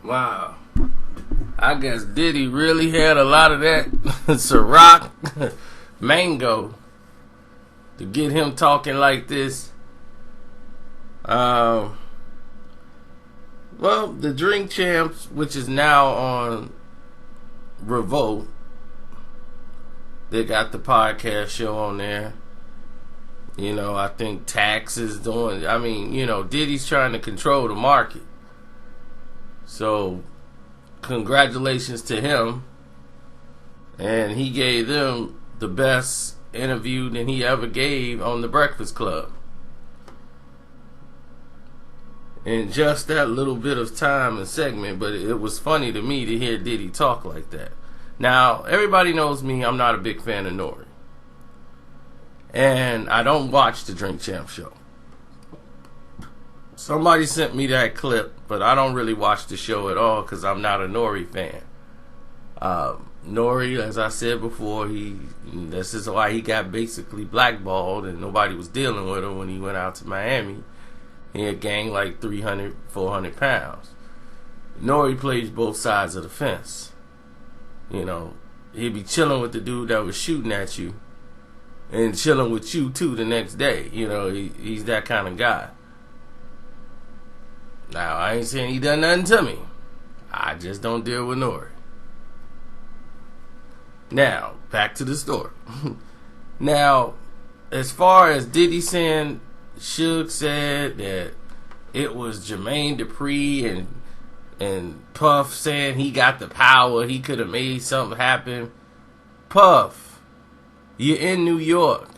Wow. I guess Diddy really had a lot of that Ciroc mango to get him talking like this. Well, the Drink Champs, which is now on Revolt, they got the podcast show on there. You know, I think Tax is doing, Diddy's trying to control the market. So, congratulations to him. And he gave them the best interview that he ever gave on The Breakfast Club. In just that little bit of time and segment, but it was funny to me to hear Diddy talk like that. Now, everybody knows me, I'm not a big fan of Nori. And I don't watch the Drink Champ show. Somebody sent me that clip, but I don't really watch the show at all because I'm not a Nori fan. Nori, as I said before, this is why he got basically blackballed and nobody was dealing with him when he went out to Miami. He had gained like 300, 400 pounds. Nori plays both sides of the fence. You know, he'd be chilling with the dude that was shooting at you and chilling with you too the next day. You know, he's that kind of guy. Now, I ain't saying he done nothing to me. I just don't deal with Nori. Now, back to the story. Now, as far as Diddy saying, Suge said that it was Jermaine Dupri and Puff saying he got the power, he could have made something happen. Puff, you're in New York.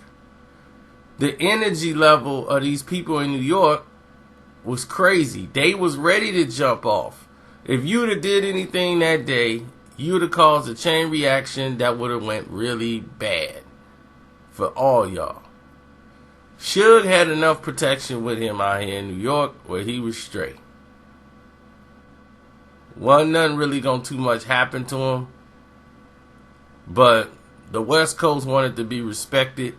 The energy level of these people in New York was crazy. They was ready to jump off. If you'd have did anything that day, you'd have caused a chain reaction that would have went really bad for all y'all. Suge had enough protection with him out here in New York where he was straight. Wasn't nothing really gonna too much happen to him. But the West Coast wanted to be respected.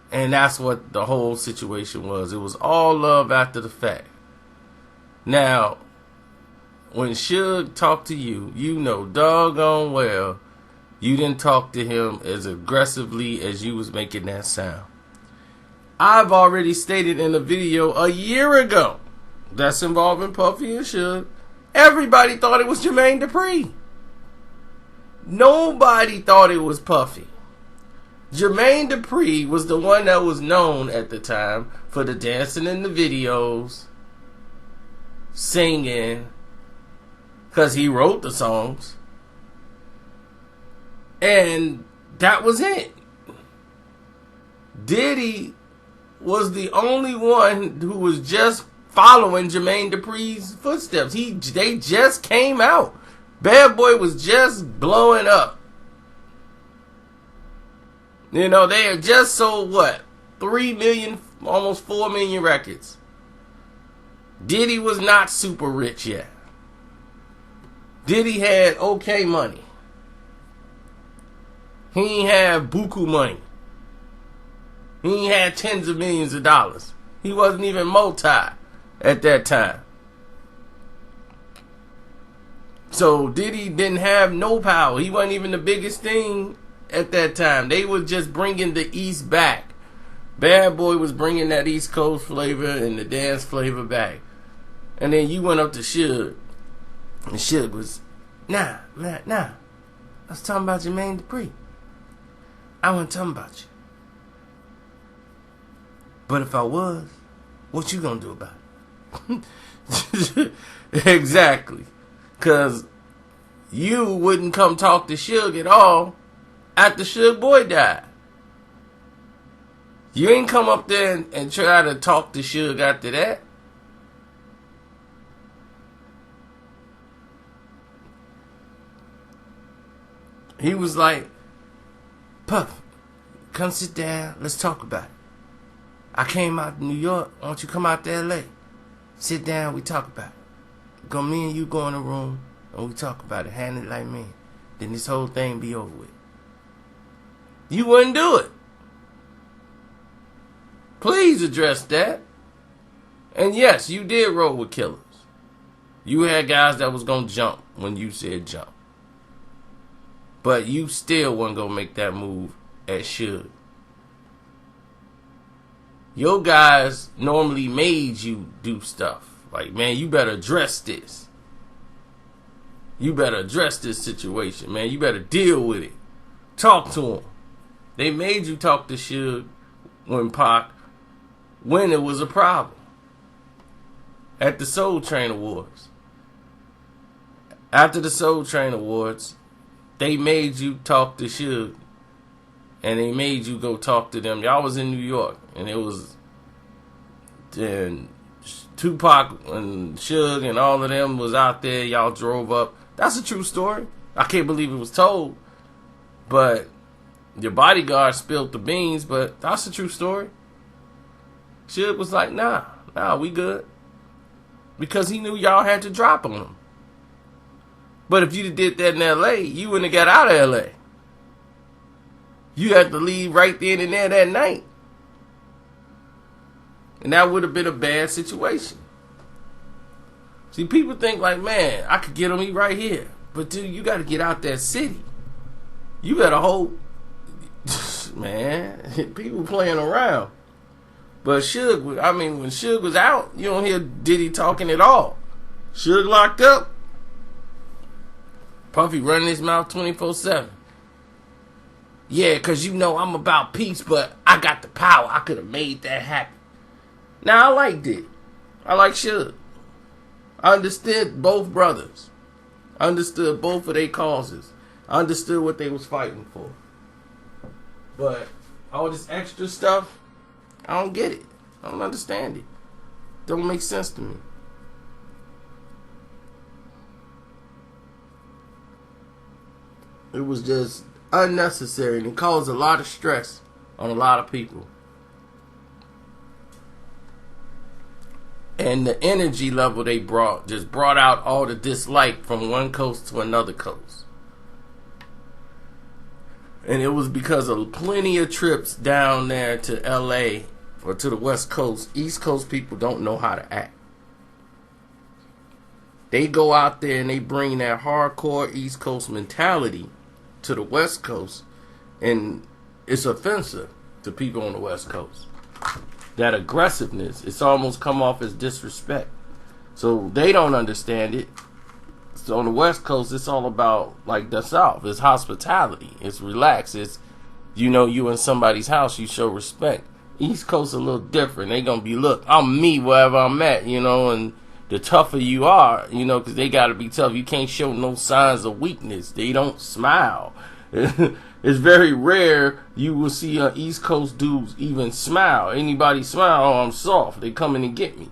And that's what the whole situation was. It was all love after the fact. Now, when Suge talked to you, you know doggone well you didn't talk to him as aggressively as you was making that sound. I've already stated in a video a year ago that's involving Puffy and Suge. Everybody thought it was Jermaine Dupri. Nobody thought it was Puffy. Jermaine Dupri was the one that was known at the time for the dancing in the videos, singing, because he wrote the songs. And that was it. Diddy was the only one who was just following Jermaine Dupri's footsteps. They just came out. Bad Boy was just blowing up. You know, they have just sold, 3 million, almost 4 million records. Diddy was not super rich yet. Diddy had okay money. He ain't have buku money. He ain't had tens of millions of dollars. He wasn't even multi at that time. So Diddy didn't have no power. He wasn't even the biggest thing at that time. They were just bringing the East back. Bad Boy was bringing that East Coast flavor and the dance flavor back. And then you went up to Suge. And Suge was, nah. I was talking about Jermaine Dupri. I wasn't talking about you. But if I was, what you gonna do about it? Exactly. Because you wouldn't come talk to Suge at all after Suge Boy died. You ain't come up there and try to talk to Suge after that. He was like, Puff, come sit down, let's talk about it. I came out to New York, why don't you come out to LA? Sit down, we talk about it. Me and you go in the room and we talk about it, handle it like men. Then this whole thing be over with. You wouldn't do it. Please address that. And yes, you did roll with killers. You had guys that was gonna jump when you said jump. But you still wasn't gonna make that move at Suge. Your guys normally made you do stuff. Like, man, you better address this. You better address this situation, man. You better deal with it. Talk to him. They made you talk to Suge when it was a problem. At the Soul Train Awards. After the Soul Train Awards, they made you talk to Suge. And they made you go talk to them. Y'all was in New York. And it was... Then Tupac and Suge and all of them was out there. Y'all drove up. That's a true story. I can't believe it was told. But your bodyguard spilled the beans. But that's a true story. Suge was like, nah, we good. Because he knew y'all had to drop on him. But if you did that in L.A., you wouldn't have got out of L.A. You had to leave right then and there that night. And that would have been a bad situation. See, people think like, man, I could get on me right here. But dude, you got to get out that city. You got to hold... Man, people playing around. But Suge, when Suge was out, you don't hear Diddy talking at all. Suge locked up. Puffy running his mouth 24/7. Yeah, because you know I'm about peace, but I got the power. I could have made that happen. Now, I like Diddy. I like Suge. I understood both brothers. I understood both of their causes. I understood what they was fighting for. But all this extra stuff, I don't get it. I don't understand it. Don't make sense to me. It was just unnecessary and it caused a lot of stress on a lot of people. And the energy level they brought just brought out all the dislike from one coast to another coast. And it was because of plenty of trips down there to LA or to the West Coast. East Coast people don't know how to act. They go out there and they bring that hardcore East Coast mentality to the West Coast, and it's offensive to people on the West Coast. That aggressiveness, it's almost come off as disrespect. So they don't understand it. So on the West Coast, it's all about, like the South, it's hospitality, it's relaxed, it's, you know, you in somebody's house, you show respect. East Coast a little different. They gonna be, look, I'm me wherever I'm at, you know, and the tougher you are, you know, because they got to be tough. You can't show no signs of weakness. They don't smile. It's very rare you will see East Coast dudes even smile. Anybody smile, oh, I'm soft. They coming to get me.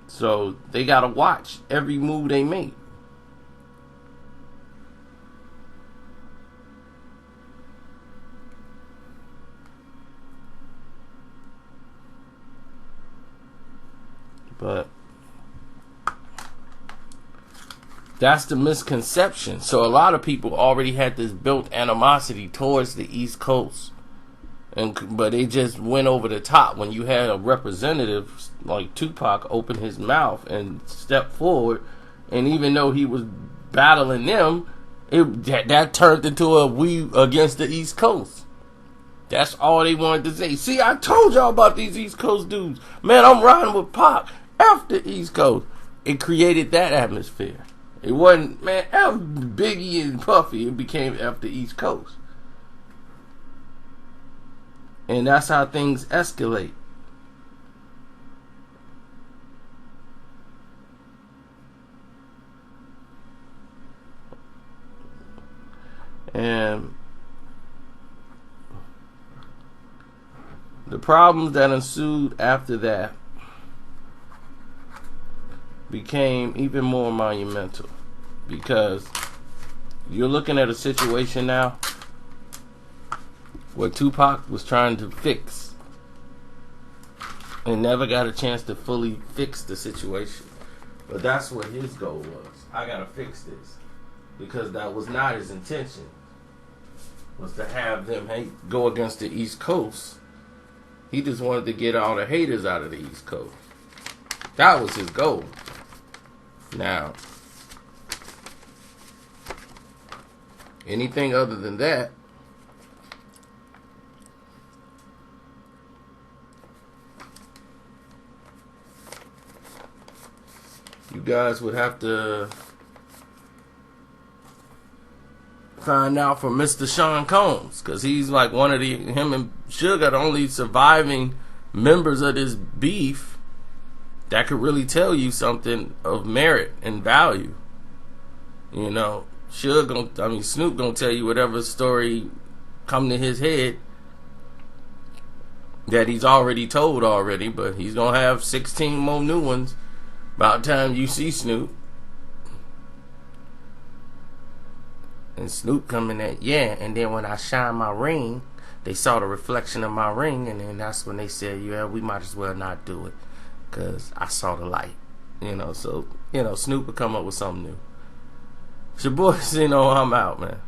So they got to watch every move they make. But that's the misconception. So a lot of people already had this built animosity towards the East Coast, but they just went over the top when you had a representative like Tupac open his mouth and step forward, and even though he was battling them, that turned into a we against the East Coast. That's all they wanted to say. See, I told y'all about these East Coast dudes. Man, I'm riding with Pac. After East Coast, it created that atmosphere. It wasn't, man, after Biggie and Puffy, it became after East Coast. And that's how things escalate. And the problems that ensued after that became even more monumental, because you're looking at a situation now where Tupac was trying to fix and never got a chance to fully fix the situation. But that's what his goal was. I gotta fix this, because that was not his intention, was to have them go against the East Coast He just wanted to get all the haters out of the East Coast. That was his goal. Now, anything other than that, you guys would have to find out from Mr. Sean Combs, because he's like him and Suge are the only surviving members of this beef that could really tell you something of merit and value. You know, Snoop gonna tell you whatever story come to his head that he's already told already, but he's gonna have 16 more new ones by the time you see Snoop. And Snoop coming at, yeah, and then when I shine my ring, they saw the reflection of my ring, and then that's when they said, yeah, we might as well not do it, because I saw the light. You know, so, Snoop would come up with something new. It's your boy, I'm out, man.